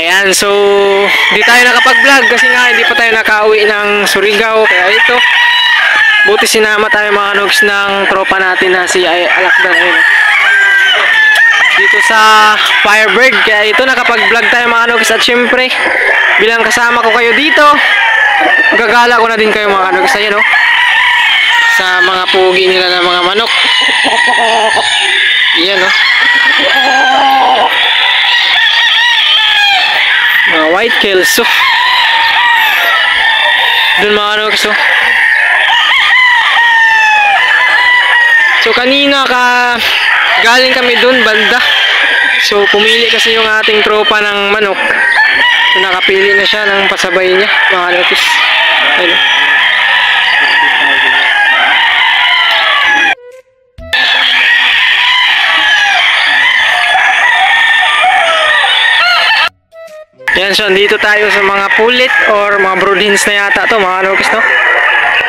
Ayan, so di tayo nakapag-vlog kasi nga hindi pa tayo nakauwi ng Surigao. Kaya ito, buti sinama tayo mga kanogs ng tropa natin na si Alakdan. Ayun, dito sa Firebird. Kaya ito, nakapag-vlog tayo mga kanogs. At syempre, bilang kasama ko kayo dito, gagala ko na din kayo mga kanogs. Ayan, oh, sa mga pugi nila ng mga manok. Ayan, oh, mga white kelso. Doon mga kanogs, oh. So kanina galing kami doon banda. So pumili kasi yung ating tropa ng manok. So nakapili na siya ng pasabay niya mga kanogs. Ayun. Yan, so andito tayo sa mga pulit or mga broodhens na yata to mga kanogs, no?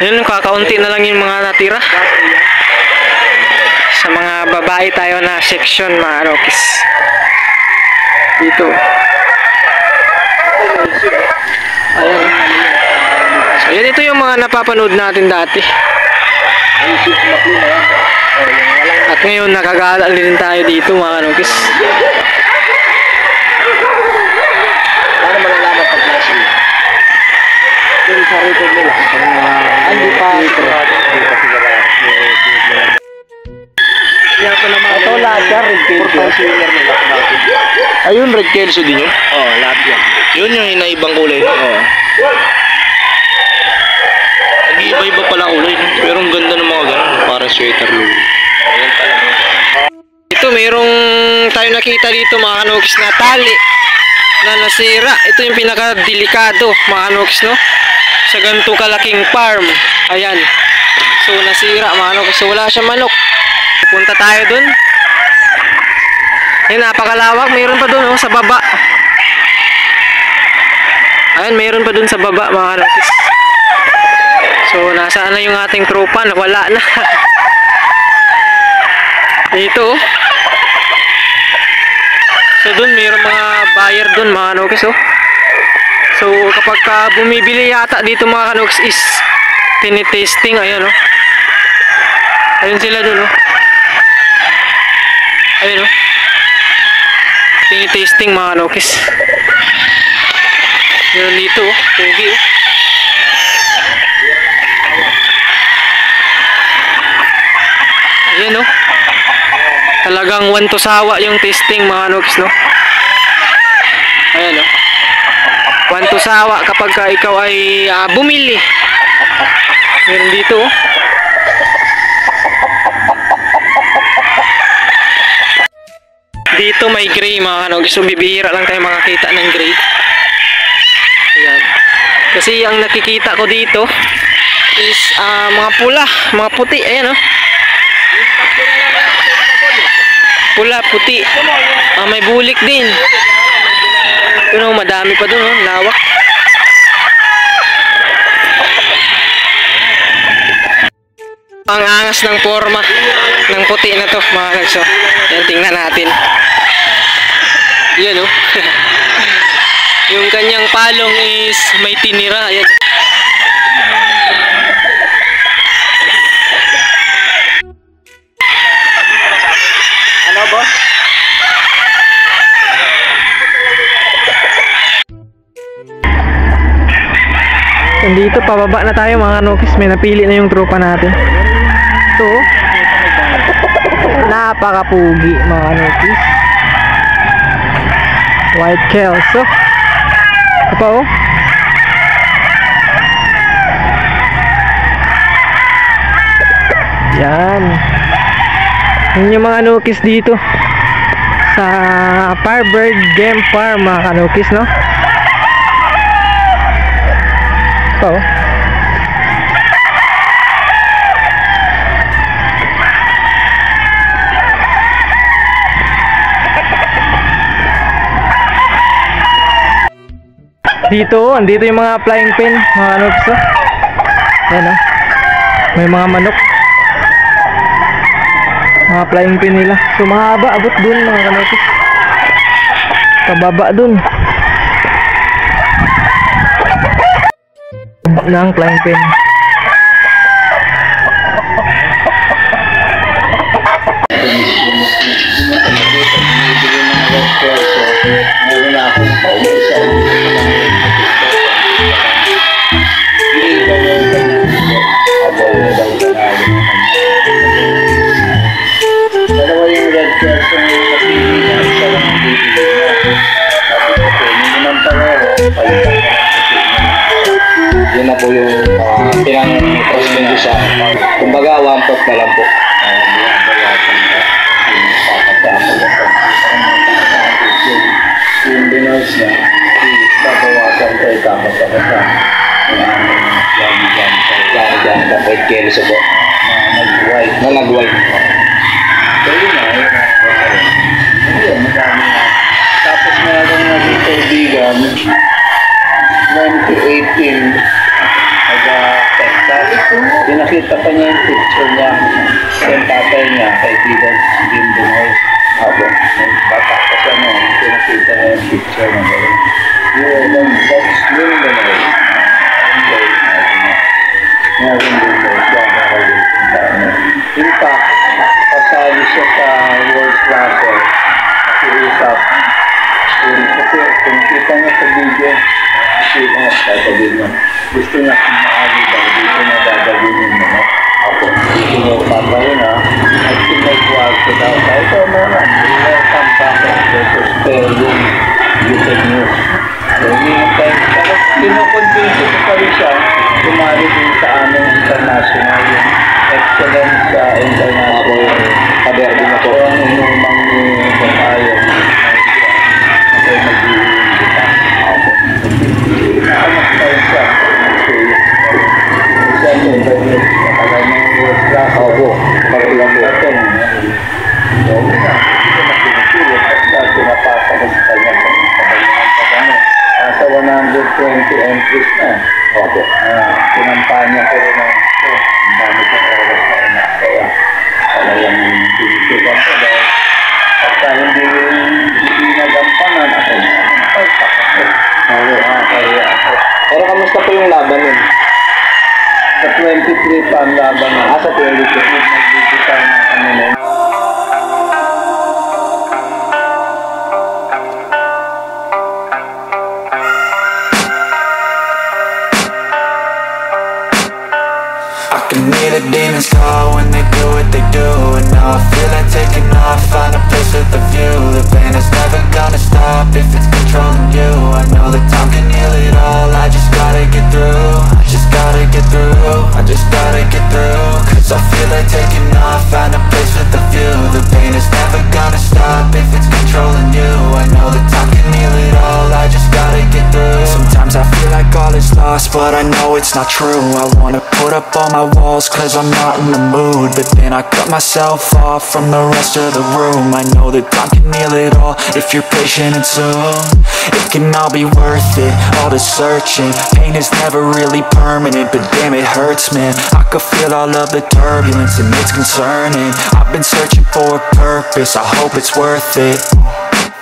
Yun, kakaunti na lang yung mga natira. Sa mga babae tayo na section mga kanogs. Dito. Ayan. So yan, ito yung mga napapanood natin dati. At ngayon nakagala din tayo dito mga kanogs. Paano malalaman pag nasa iyo? Yung sa record nila. Hindi pa sigurado. Ito lahat yan, red kelso. Ayun, red kelso din yun? Oo, lahat yan. Yun yung inaibang kulay. Oo. Nag-iiba-iba pala kulay. Pero ang ganda ng mga ganun. Parang sweater logo. Ayan pala. Ito, mayroong tayo nakita dito mga kanogs na tali na nasira. Ito yung pinaka-delikado mga kanogs, no? Sa ganitong kalaking farm. Ayan. So nasira mga kanogs. So wala siya manok. Punta tayo dun. Ayan, napakalawak. Mayroon pa dun, oh, sa baba. Ayan, mayroon pa dun sa baba mga kanogs. So nasaan na yung ating tropa? Wala na. Dito, oh. So dun mayroong mga buyer dun mga kanogs, oh. So kapag bumibili yata dito mga kanogs is tinitesting. Ayan, oh. Ayun sila dun, oh. Ayun, oh. Tinitesting mga kanogs. Meron dito, oh. Pugi, oh. Ayan, oh. Talagang one to sawa yung testing mga kanogs, no? Ayan, oh. One to sawa kapag ikaw ay bumili. Meron dito, oh. Dito may gray mga kanogs. So bibihira lang tayo makakita ng gray. Ayan. Kasi ang nakikita ko dito is mga pula, mga puti. Ayan, oh. Pula, puti. May bulik din. Ito, no, madami pa dun, oh. Lawak. Ang angas ng forma ng puti na to mga kanogs. Yan, tingnan natin. Yan, oh. Yung kanyang palong is may tinira. Ayan. Ano, boss? Dito pababa na tayo mga kanogs. May napili na yung tropa natin. Ito, oh. Napakapugi mga kanogs. White kelso. Ito pa, oh. Yan. Yan yung mga kanogs dito sa Firebird Game Farm mga kanogs, no? Ito, oh. Dito, andito yung mga flying pin, mga kanogs, oh. Ayan, oh. May mga manok. Mga flying pin nila. So mahaba, abot dun mga kanogs. Pababa dun. ng climb pin. Meron na akong pauwi sa dalawa yung red shirt yung napili niya, isa lang ang bibili niya. Sabi ko po, hindi naman pareho, palitan ka ng puti niya. Yun na po yung pinang-crossing ko siya. Kumbaga, 1/4 na lang po. Yung dinoise niya, babawasan ko ikakasakot na yung aming lagi-dyan sa 5 kilos po na nag-white. So yun na, yun, madami na. Tapos meron na yung kaibigan 2018 nag-Texas. Pinakita pa niya yung picture niya yung tatay niya, kaibigan Jim Dinoise. Habang nagpatapos pinakita niya yung picture na gano'n. That's Jim Dinoise. Meron din daw siya nakalimutan. In fact, kasali siya sa World Raffle. Nakiusap. Kung kita niya sa video, kita niya dadalhin niya. Gusto niya kung maali daw, dito niya dadalhin niya. Ako, dito niya papahin ha. At pinagwag ko daw. Ito naman, welcome back to spare room. YouTube news. So, hindi mo tayo. Pero kinukonvince ko pa rin siya. Sumali din sa aming international yung excellence sa international kaderbi na po ang inumang ni Kumayo ako mag-iimbita ako nakamak tayo siya siya yung interview nakagal ng world class ako pag-ilang po ito so yun na ito na pinasilit at pinapasa ko sa kanya sa kanya nasa 120 entries na opo. Pinampanya ko rin ang ito. Ang dami kong oras na anak. Kaya talagang pinitukan ko dahil pagka hindi nagampanan ako napalpak ako. Kaya ako. Pero kamusta po yung laban nun? Sa 23 pa ang laban na. Sa 23. Nagbibitaw na kami nun. Need a demon's call when they do what they do. And now I feel like taking off, find a place with a view. The pain is never gonna stop if it's controlling you. I know that time can heal it all, I just gotta get through. I just gotta get through, I just gotta get through. Cause I feel like taking off, find a place with a view. The pain is never gonna stop if it's controlling you. I know that time can heal it all, I just gotta get through. Sometimes I feel like all is lost, but I know it's not true. I wanna put up all my walls cause I'm not in the mood. But then I cut myself off from the rest of the room. I know that time can heal it all if you're patient and soon. It can all be worth it, all the searching. Pain is never really permanent, but damn it hurts man. I could feel all of the turbulence and it's concerning. I've been searching for a purpose, I hope it's worth it.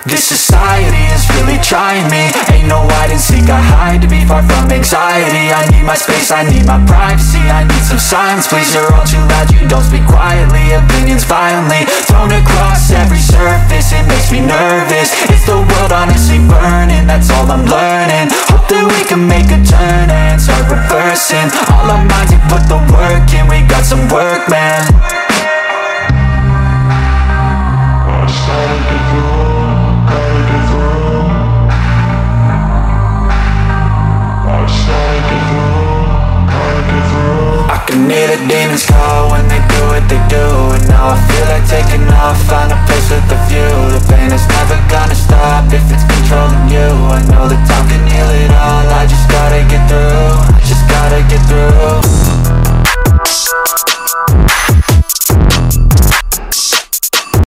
This society is really trying me. Ain't no hide and seek, I hide to be far from anxiety. I need my space, I need my privacy. I need some silence, please, you're all too loud. You don't speak quietly, opinions violently thrown across every surface. It makes me nervous, it's the world honestly burning. That's all I'm learning. Hope that we can make a turn and start reversing. All our minds and put the work in. We got some work, man. Need a demon's call when they do what they do. And now I feel like taking off, find a place with a view. The pain is never gonna stop if it's controlling you. I know that time can heal it all, I just gotta get through. I just gotta get through.